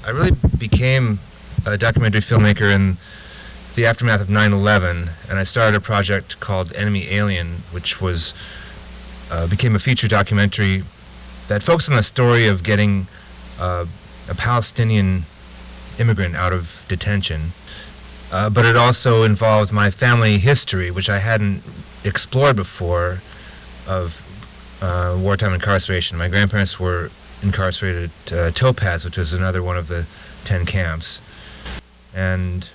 I really became a documentary filmmaker in the aftermath of 9/11, and I started a project called Enemy Alien, which was became a feature documentary that focused on the story of getting a Palestinian immigrant out of detention. But it also involved my family history, which I hadn't explored before, of wartime incarceration. My grandparents were incarcerated at Topaz, which was another one of the 10 camps. And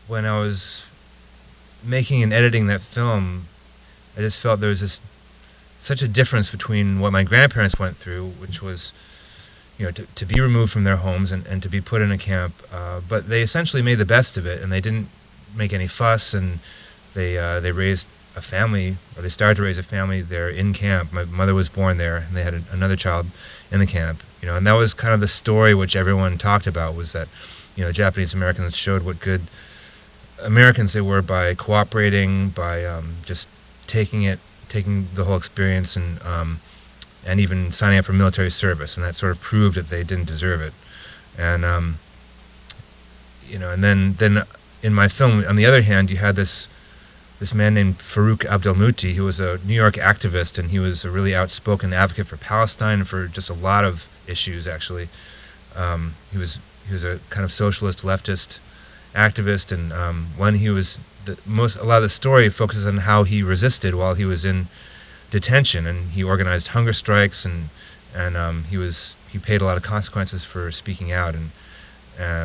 when I was making and editing that film, I just felt there was such a difference between what my grandparents went through, which was, to be removed from their homes and to be put in a camp. But they essentially made the best of it, and they didn't make any fuss, and they raised a family, or they started to raise a family there in camp. My mother was born there, and they had another child in the camp. And that was kind of the story which everyone talked about, was that, Japanese Americans showed what good Americans they were by cooperating, by just taking the whole experience, and even signing up for military service, and that sort of proved that they didn't deserve it. And and then in my film, on the other hand, you had this man named Farouk Abdelmouti, who was a New York activist, and he was a really outspoken advocate for Palestine and for just a lot of issues, actually. He was a kind of socialist, leftist activist, and when he was a lot of the story focuses on how he resisted while he was in detention, and he organized hunger strikes, and he paid a lot of consequences for speaking out and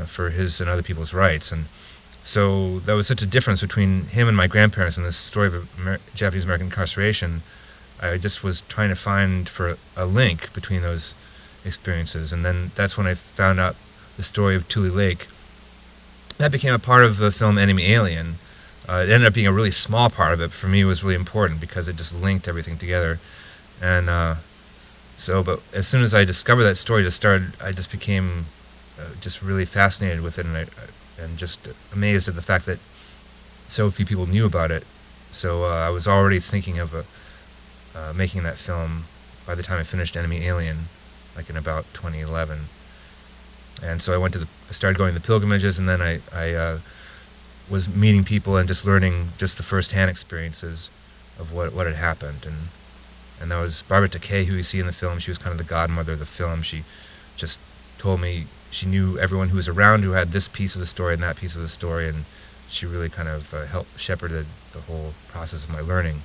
for his and other people's rights. And so there was such a difference between him and my grandparents in this story of Japanese American incarceration. I just was trying to find for a link between those experiences, and then that's when I found out the story of Tule Lake. That became a part of the film Enemy Alien. It ended up being a really small part of it, but for me it was really important because it just linked everything together. And but as soon as I discovered that story, I just became just really fascinated with it, and just amazed at the fact that so few people knew about it. So I was already thinking of making that film by the time I finished Enemy Alien, like in about 2011. And so I started going to the pilgrimages, and then I was meeting people and just learning just the first-hand experiences of what had happened. And that was Barbara Takei, who you see in the film. She was kind of the godmother of the film. She just told me she knew everyone who was around who had this piece of the story and that piece of the story, and she really kind of helped shepherded the whole process of my learning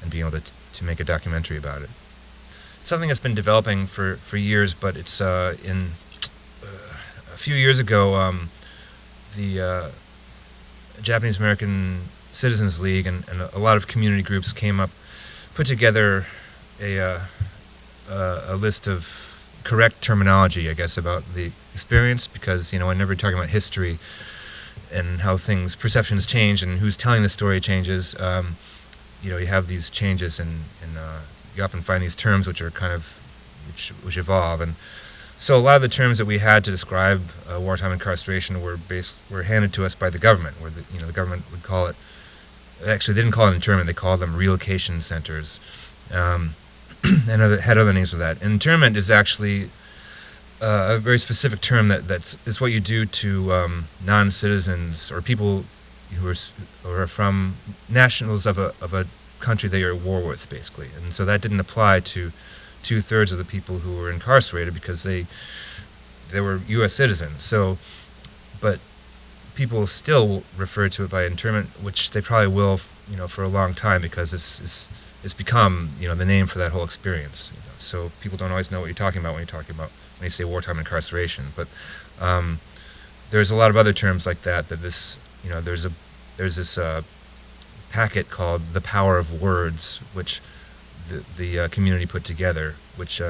and being able to make a documentary about it. It's something that's been developing for years, but it's a few years ago, the Japanese American Citizens League and a lot of community groups put together a list of correct terminology, I guess, about the experience, because whenever you're talking about history and how perceptions change and who's telling the story changes, you have these changes, and you often find these terms which are which evolve. And so a lot of the terms that we had to describe wartime incarceration were handed to us by the government, where the government would call it. Actually, they didn't call it internment; they called them relocation centers, and had other names for that. And internment is actually a very specific term that's what you do to non-citizens or people who are from nationals of a country that you're at war with, basically. And so that didn't apply to 2/3 of the people who were incarcerated, because they were U.S. citizens. So, but people still refer to it by internment, which they probably will, for a long time, because it's become, the name for that whole experience. So people don't always know what you're talking about when you say wartime incarceration. But there's a lot of other terms like that. There's this packet called The Power of Words, which the community put together, which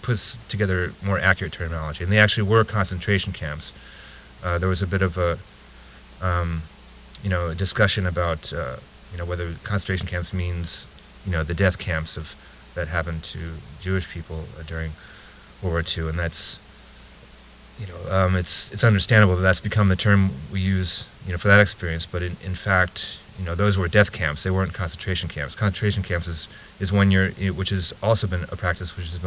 puts together more accurate terminology. And they actually were concentration camps. There was a bit of a discussion about whether concentration camps means the death camps that happened to Jewish people during World War II, and that's it's understandable that that's become the term we use for that experience. But in fact, those were death camps. They weren't concentration camps. Concentration camps is when which has also been a practice which has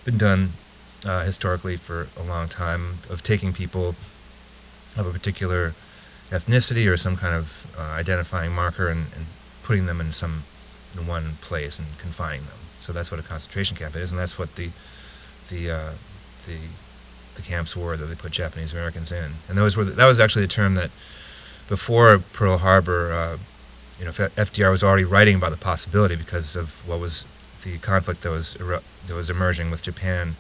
been done historically for a long time, of taking people of a particular ethnicity or some kind of identifying marker and putting them in one place and confining them. So that's what a concentration camp is, and that's what the camps were that they put Japanese Americans in. And that was actually the term that before Pearl Harbor, FDR was already writing about the possibility because of what was the conflict that was emerging with Japan,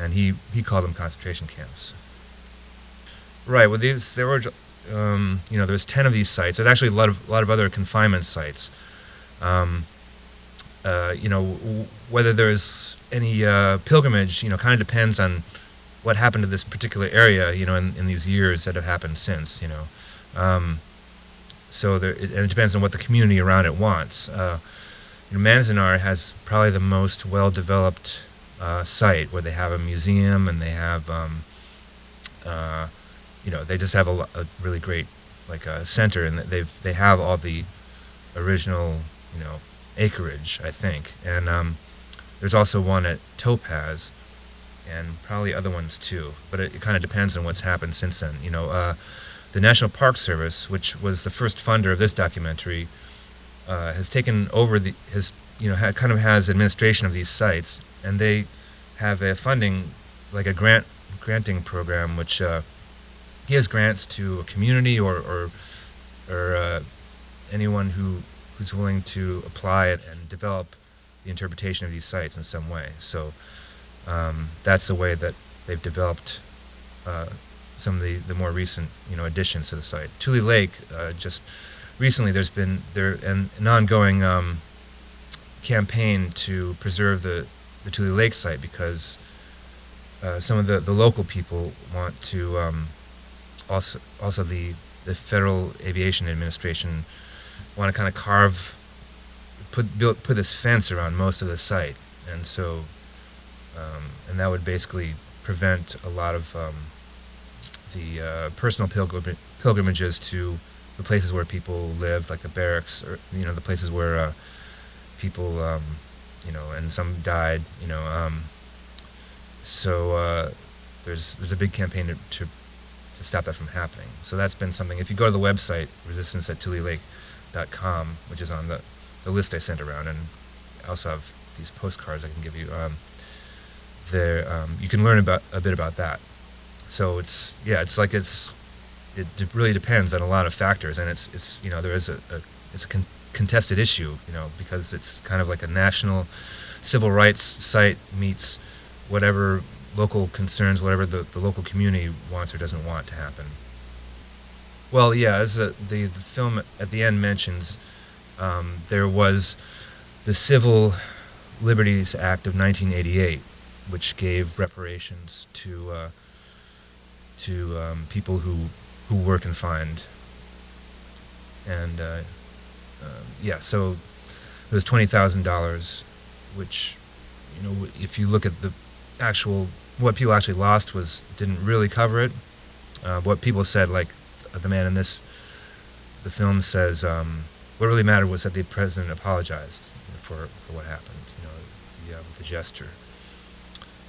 and he called them concentration camps. Right. Well, there were there was 10 of these sites. There's actually a lot of other confinement sites. Whether there's any pilgrimage, kind of depends on what happened to this particular area, in these years that have happened since, So it depends on what the community around it wants. Manzanar has probably the most well-developed site where they have a museum and they have, they just have a really great center, and they have all the original, acreage, I think. And there's also one at Topaz, and probably other ones too. But it kind of depends on what's happened since then. The National Park Service, which was the first funder of this documentary, has taken over has administration of these sites, and they have a funding, like a granting program, which gives grants to a community or anyone who's willing to apply it and develop the interpretation of these sites in some way. So that's the way that they've developed some of the more recent additions to the site. Tule Lake, just recently there's been an ongoing campaign to preserve the Tule Lake site because some of the local people want to also the Federal Aviation Administration want to kind of put this fence around most of the site, and so and that would basically prevent a lot of the personal pilgrimages to the places where people lived, like the barracks, or the places where people and some died. So there's a big campaign to stop that from happening. So that's been something. If you go to the website resistance@tulelake.com, which is on the list I sent around, and I also have these postcards I can give you. You can learn a bit about that. So it really depends on a lot of factors, and it's there is it's a contested issue, because it's kind of like a national civil rights site meets whatever local concerns, whatever the local community wants or doesn't want to happen. Well, yeah, as the film at the end mentions, there was the Civil Liberties Act of 1988, which gave reparations to people who were confined, and so it was $20,000, which if you look at the actual what people actually lost didn't really cover it. What people said, like the man in the film says, what really mattered was that the president apologized for what happened, the gesture.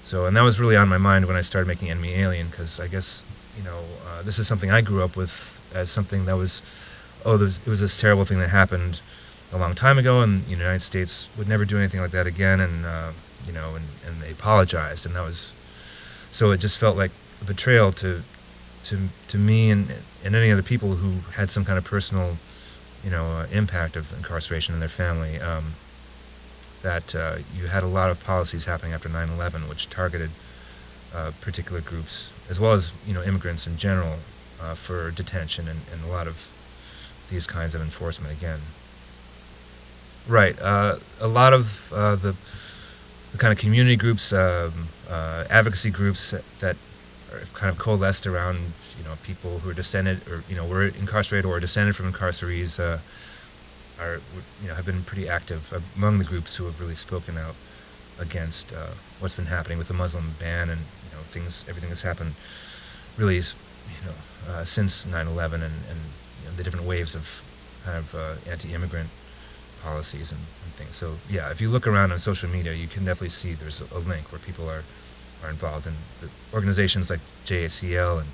So, and that was really on my mind when I started making Enemy Alien, because I guess, this is something I grew up with as something that was, it was this terrible thing that happened a long time ago, and the United States would never do anything like that again, and and they apologized, and that was, so it just felt like a betrayal to me and any other people who had some kind of personal, impact of incarceration in their family. That you had a lot of policies happening after 9/11, which targeted particular groups, as well as immigrants in general, for detention and a lot of these kinds of enforcement again. Right. A lot of the kind of community groups, advocacy groups that are kind of coalesced around people who are descended or were incarcerated or descended from incarcerees have been pretty active among the groups who have really spoken out against what's been happening with the Muslim ban and everything that's happened really since 9/11 and the different waves of kind of anti-immigrant policies and things. So yeah, if you look around on social media, you can definitely see there's a link where people are are involved, and the organizations like JACL and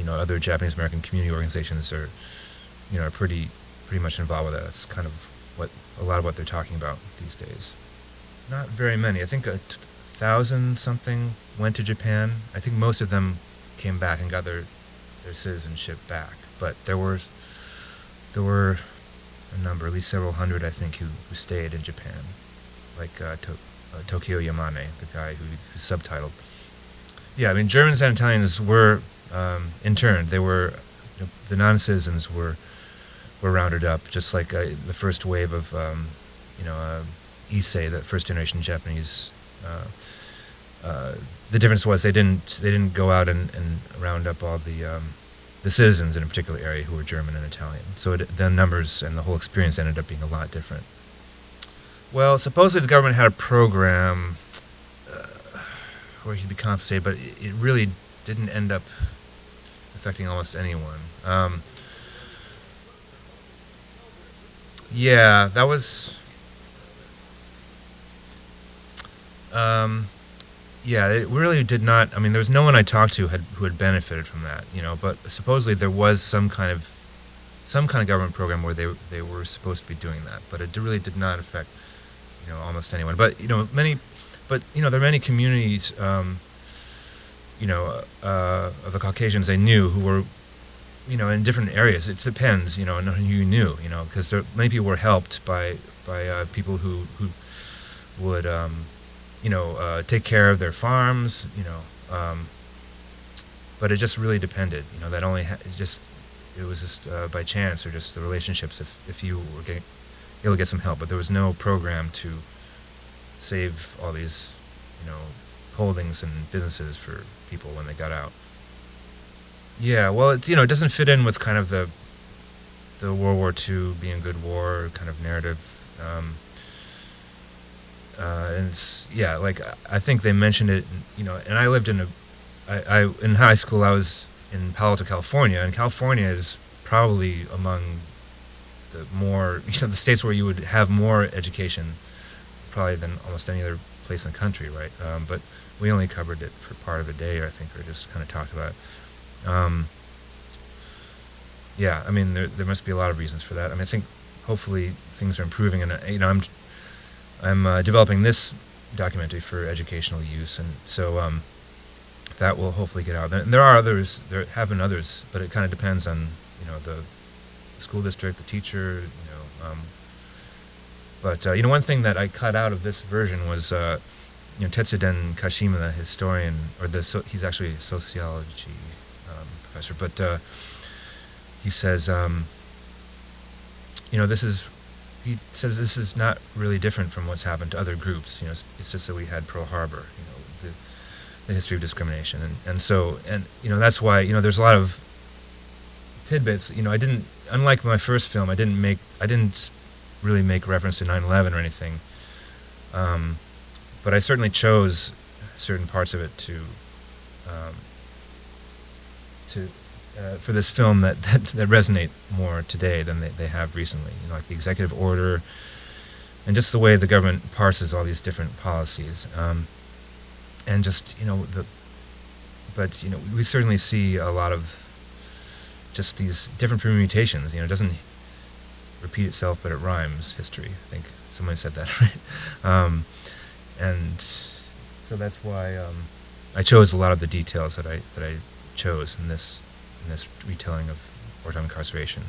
other Japanese American community organizations are pretty much involved with that. That's kind of a lot of what they're talking about these days. Not very many. I think 1,000 something went to Japan. I think most of them came back and got their citizenship back. But there were a number, at least several hundred, I think, who stayed in Japan, like Tokyo Yamane, the guy who's subtitled. Yeah, I mean, Germans and Italians were interned. They were the non-citizens were rounded up, just like the first wave of Issei, the first generation Japanese. The difference was they didn't go out and round up all the citizens in a particular area who were German and Italian. So the numbers and the whole experience ended up being a lot different. Well, supposedly the government had a program where he'd be compensated, but it really didn't end up affecting almost anyone. Yeah, that was. Yeah, it really did not. I mean, there was no one I talked to who had benefited from that, But supposedly there was some kind of government program where they were supposed to be doing that, but it really did not affect, almost anyone. But there are many communities, of the Caucasians I knew who were, in different areas. It depends, on who you knew, because many people were helped by people who would. Take care of their farms, but it just really depended, that only it was just by chance or just the relationships if you were able to get some help, but there was no program to save all these, holdings and businesses for people when they got out. Yeah, well, it doesn't fit in with kind of the World War II being a good war kind of narrative. And it's, I think they mentioned it, and I lived in in high school I was in Palo Alto, California, and California is probably among the more, the states where you would have more education probably than almost any other place in the country, right? But we only covered it for part of a day, I think, or just kind of talked about it. Yeah, I mean, there must be a lot of reasons for that. I mean, I think hopefully things are improving, and I'm developing this documentary for educational use, and so that will hopefully get out. And there are others. There have been others, but it kind of depends on the school district, the teacher. But one thing that I cut out of this version was Tetsuden Kashima, the historian, or he's actually a sociology professor, but he says he says this is not really different from what's happened to other groups. It's just that we had Pearl Harbor, the history of discrimination, and so that's why there's a lot of tidbits. I didn't, unlike my first film, I didn't really make reference to 9/11 or anything, but I certainly chose certain parts of it to for this film that resonate more today than they have recently. Like the executive order, and just the way the government parses all these different policies, and just but we certainly see a lot of just these different permutations. It doesn't repeat itself, but it rhymes. History. I think someone said that, right? And so that's why I chose a lot of the details that I chose in this retelling of wartime incarceration.